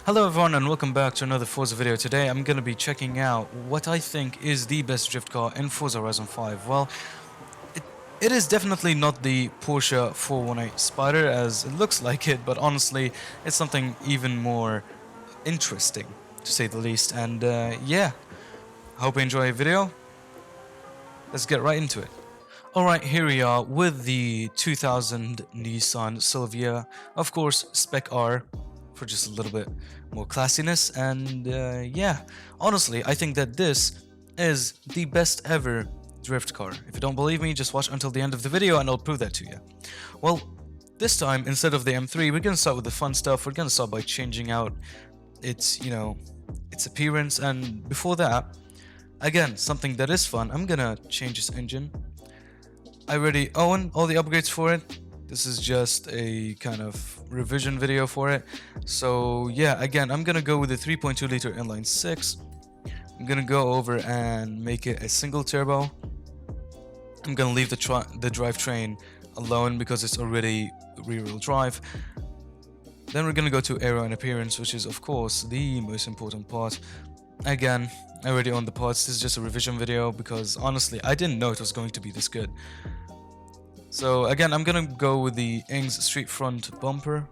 Hello everyone and welcome back to another Forza video. Today I'm gonna be checking out what I think is the best drift car in Forza Horizon 5. Well, it is definitely not the Porsche 418 Spider as it looks like it, but honestly it's something even more interesting to say the least. And yeah, I hope you enjoy the video. Let's get right into it. Alright, here we are with the 2000 Nissan Silvia, of course Spec R for just a little bit more classiness, and yeah, honestly I think that this is the best ever drift car. If you don't believe me, just watch until the end of the video and I'll prove that to you. Well, this time instead of the M3 we're gonna start with the fun stuff. We're gonna start by changing out its, its appearance, and before that, again, something that is fun, I'm gonna change its engine. I already own all the upgrades for it. This is just a kind of revision video for it. So yeah, again, I'm gonna go with the 3.2 liter inline 6. I'm gonna go over and make it a single turbo. I'm gonna leave the drivetrain alone because it's already rear-wheel drive. Then we're gonna go to aero and appearance, which is of course the most important part. Again, I already own the parts. This is just a revision video because honestly I didn't know it was going to be this good. So again, I'm gonna go with the Ings street front bumper.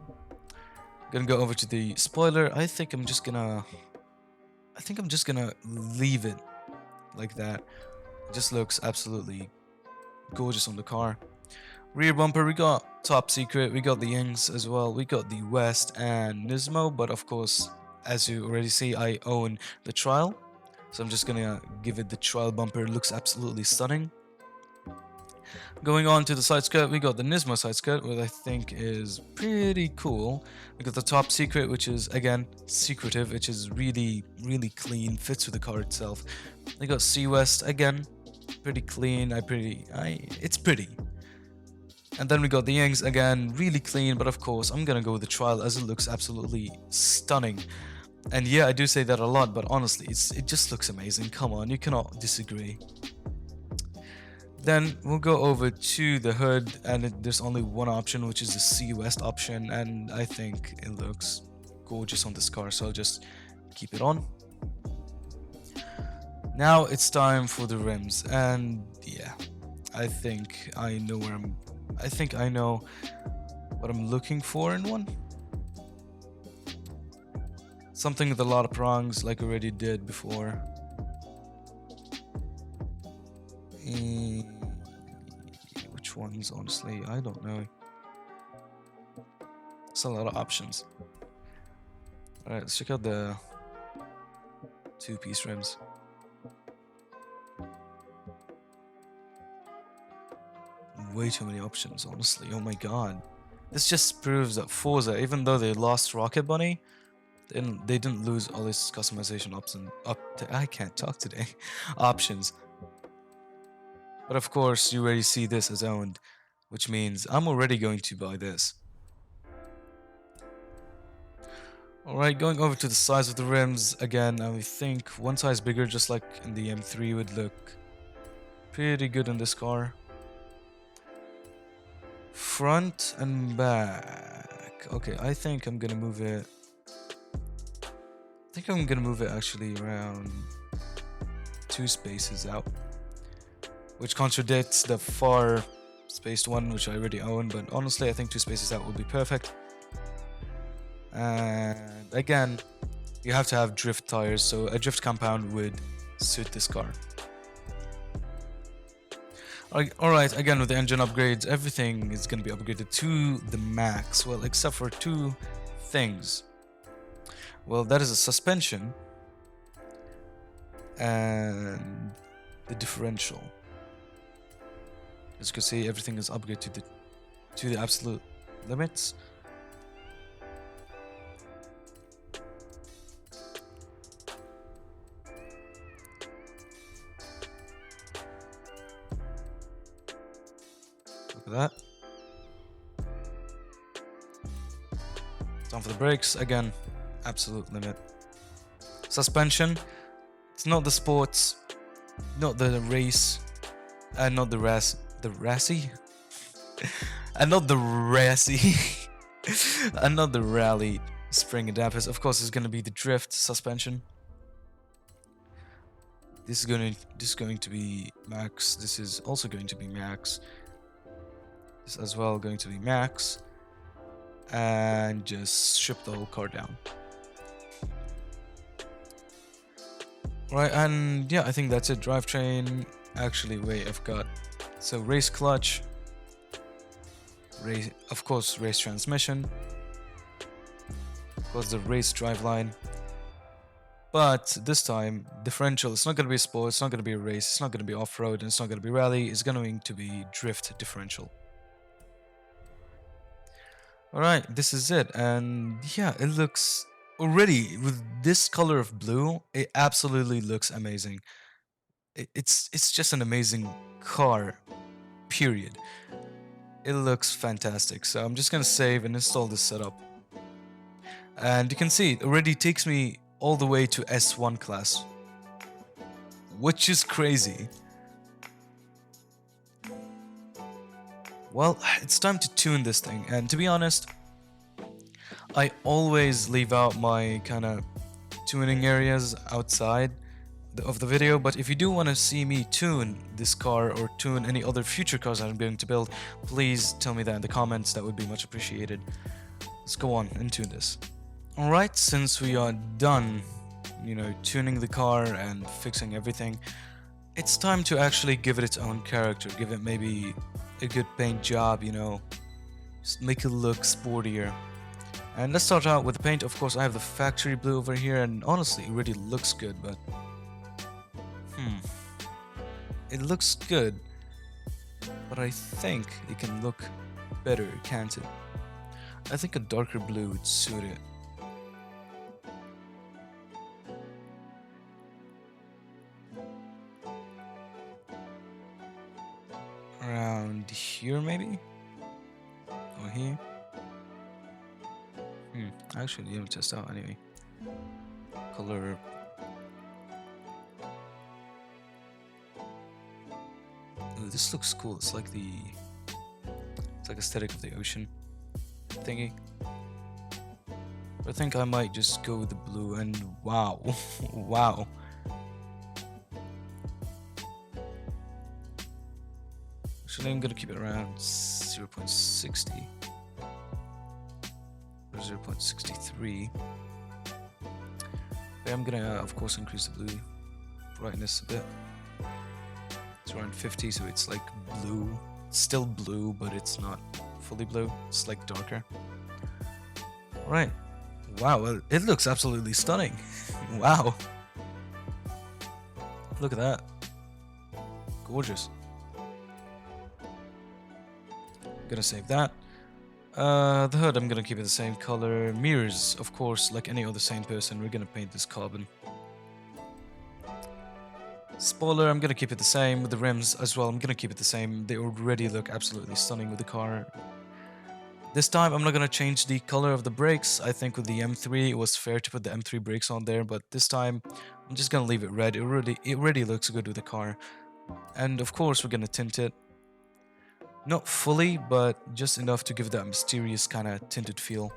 Gonna go over to the spoiler. I think I'm just gonna leave it like that. It just looks absolutely gorgeous on the car. Rear bumper, we got Top Secret, we got the Ings as well, we got the West and Nismo, but of course, as you already see, I own the Trial. So I'm just gonna give it the Trial bumper. It looks absolutely stunning. Going on to the side skirt, we got the Nismo side skirt, which I think is pretty cool. We got the Top Secret, which is again secretive, which is really clean, fits with the car itself. We got C West, again pretty clean. It's pretty. And then we got the Ings, again really clean, but of course I'm gonna go with the Trial as it looks absolutely stunning. And yeah, I do say that a lot, but honestly it just looks amazing. Come on, you cannot disagree. Then we'll go over to the hood, and there's only one option, which is the C West option, and I think it looks gorgeous on this car, so I'll just keep it on. Now it's time for the rims, and yeah, I think I know what I'm looking for in one. Something with a lot of prongs, like I already did before. Which ones, honestly, I don't know. It's a lot of options. Alright, let's check out the two-piece rims. Way too many options, honestly. Oh my god. This just proves that Forza, even though they lost Rocket Bunny, they didn't lose all this customization I can't talk today. Options. But of course, you already see this as owned, which means I'm already going to buy this. Alright, going over to the size of the rims, again, I think one size bigger, just like in the M3, would look pretty good in this car. Front and back. Okay, I think I'm gonna move it. Actually around 2 spaces out, which contradicts the far spaced one, which I already own, but honestly I think 2 spaces out would be perfect. And again, you have to have drift tires, so a drift compound would suit this car. Alright, again with the engine upgrades, everything is going to be upgraded to the max, well, except for 2 things. Well, that is a suspension and the differential. As you can see, everything is upgraded to the absolute limits. Look at that. Time for the brakes, again, absolute limit. Suspension, it's not the sports, not the race, and not the Rassie? And not the Rassie. And not the rally spring and dampers. Of course, it's going to be the drift suspension. This is going to be max. This is also going to be max. This as well going to be max. And just strip the whole car down. Right, and yeah, I think that's it. Drivetrain. Actually, wait, I've got so race clutch. Race, of course, race transmission. Of course, the race driveline. But this time, differential. It's not going to be sport. It's not going to be a race. It's not going to be off-road. And it's not going to be rally. It's going to be drift differential. Alright, this is it. And yeah, it looks already with this color of blue. It absolutely looks amazing. It's just an amazing car. Period. It looks fantastic. So I'm just going to save and install this setup. And you can see it already takes me all the way to S1 class, which is crazy. Well, it's time to tune this thing, and to be honest, I always leave out my kind of tuning areas outside of the video, but if you do want to see me tune this car or tune any other future cars that I'm going to build, please tell me that in the comments. That would be much appreciated. Let's go on and tune this. Alright, since we are done, tuning the car and fixing everything, it's time to actually give it its own character, give it maybe a good paint job, just make it look sportier. And let's start out with the paint. Of course, I have the factory blue over here, and honestly, it really looks good, but it looks good, but I think it can look better, can't it? I think a darker blue would suit it. Around here, maybe? Or here? Actually, let me test out anyway. Color. Ooh, this looks cool. It's like aesthetic of the ocean thingy. But I think I might just go with the blue, and wow. Wow. Actually, I'm gonna keep it around 0.60 or 0.63. But I'm gonna, of course, increase the blue brightness a bit. It's around 50, so it's like blue. It's still blue, but it's not fully blue. It's like darker. Alright. Wow, well, it looks absolutely stunning. Wow. Look at that. Gorgeous. Gonna save that. The hood, I'm gonna keep it the same color. Mirrors, of course, like any other sane person, we're gonna paint this carbon. Spoiler, I'm gonna keep it the same. With the rims as well, I'm gonna keep it the same. They already look absolutely stunning with the car. This time, I'm not gonna change the color of the brakes. I think with the M3, it was fair to put the M3 brakes on there, but this time, I'm just gonna leave it red. It already looks good with the car. And of course, we're gonna tint it. Not fully, but just enough to give that mysterious kind of tinted feel.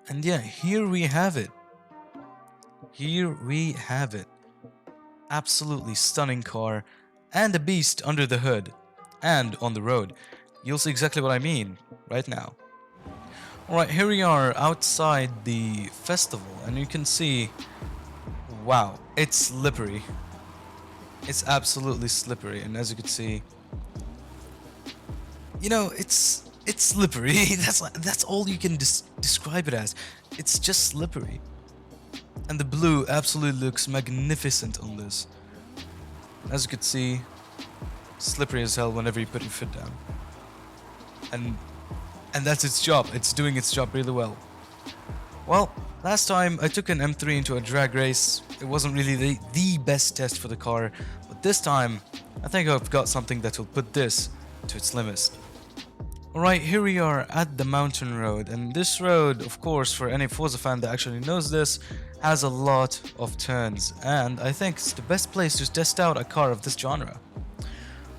And yeah, here we have it. Here we have it. Absolutely stunning car, and a beast under the hood, and on the road. You'll see exactly what I mean right now. Alright, here we are outside the festival, and you can see, wow, it's slippery. It's absolutely slippery, and as you can see, it's slippery. That's all you can describe it as. It's just slippery. And the blue absolutely looks magnificent on this. As you can see, slippery as hell whenever you put your foot down. And that's its job. It's doing its job really well. Well, last time I took an M3 into a drag race. It wasn't really the best test for the car, but this time I think I've got something that will put this to its limits. Alright, here we are at the mountain road, and this road, of course, for any Forza fan that actually knows this, has a lot of turns, and I think it's the best place to test out a car of this genre.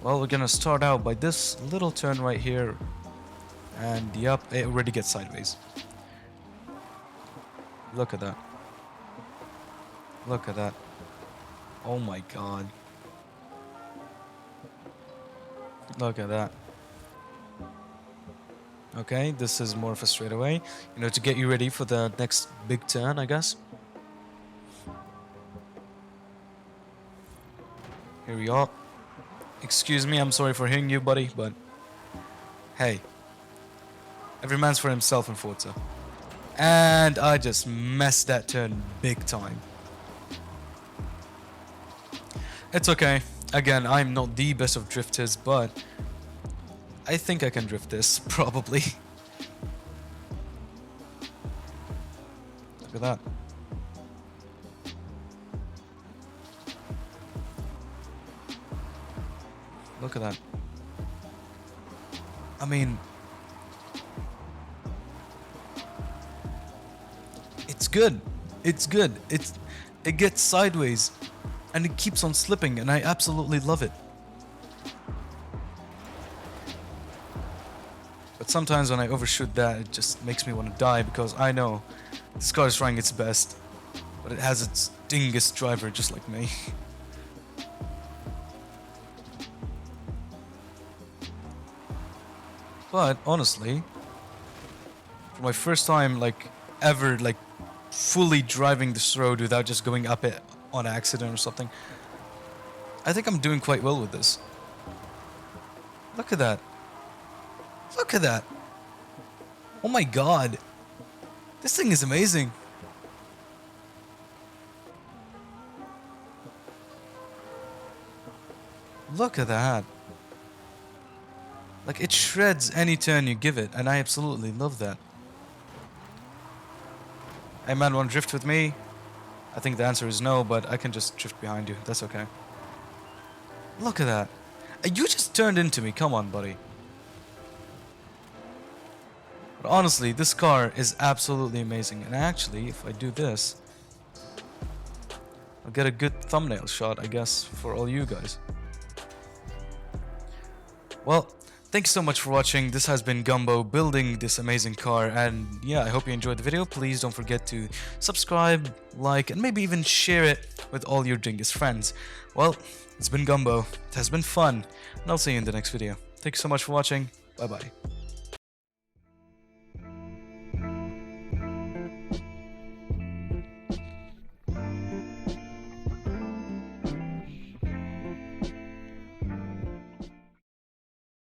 Well, we're gonna start out by this little turn right here, and yep, it already gets sideways. Look at that. Look at that. Oh my god. Look at that. Okay, this is more of a straightaway. You know, to get you ready for the next big turn, I guess. Here we are. Excuse me, I'm sorry for hitting you, buddy, but... Hey. Every man's for himself in Forza. And I just messed that turn big time. It's okay. Again, I'm not the best of drifters, but... I think I can drift this, probably. Look at that. Look at that. I mean... It's good. It's good. It gets sideways. And it keeps on slipping, and I absolutely love it. But sometimes when I overshoot that, it just makes me want to die, because I know this car is trying its best, but it has its dingus driver just like me. But honestly, for my first time like ever like fully driving this road without just going up it on accident or something, I think I'm doing quite well with this. Look at that. Look at that. Oh my god. This thing is amazing. Look at that. Like, it shreds any turn you give it, and I absolutely love that. Hey man, wanna drift with me? I think the answer is no, but I can just drift behind you. That's okay. Look at that. You just turned into me. Come on, buddy. But honestly, this car is absolutely amazing. And actually, if I do this, I'll get a good thumbnail shot, I guess, for all you guys. Well, thanks so much for watching. This has been Gumbo building this amazing car, and yeah, I hope you enjoyed the video. Please don't forget to subscribe, like, and maybe even share it with all your dingus friends. Well, it's been Gumbo. It has been fun, and I'll see you in the next video. Thanks so much for watching. Bye bye.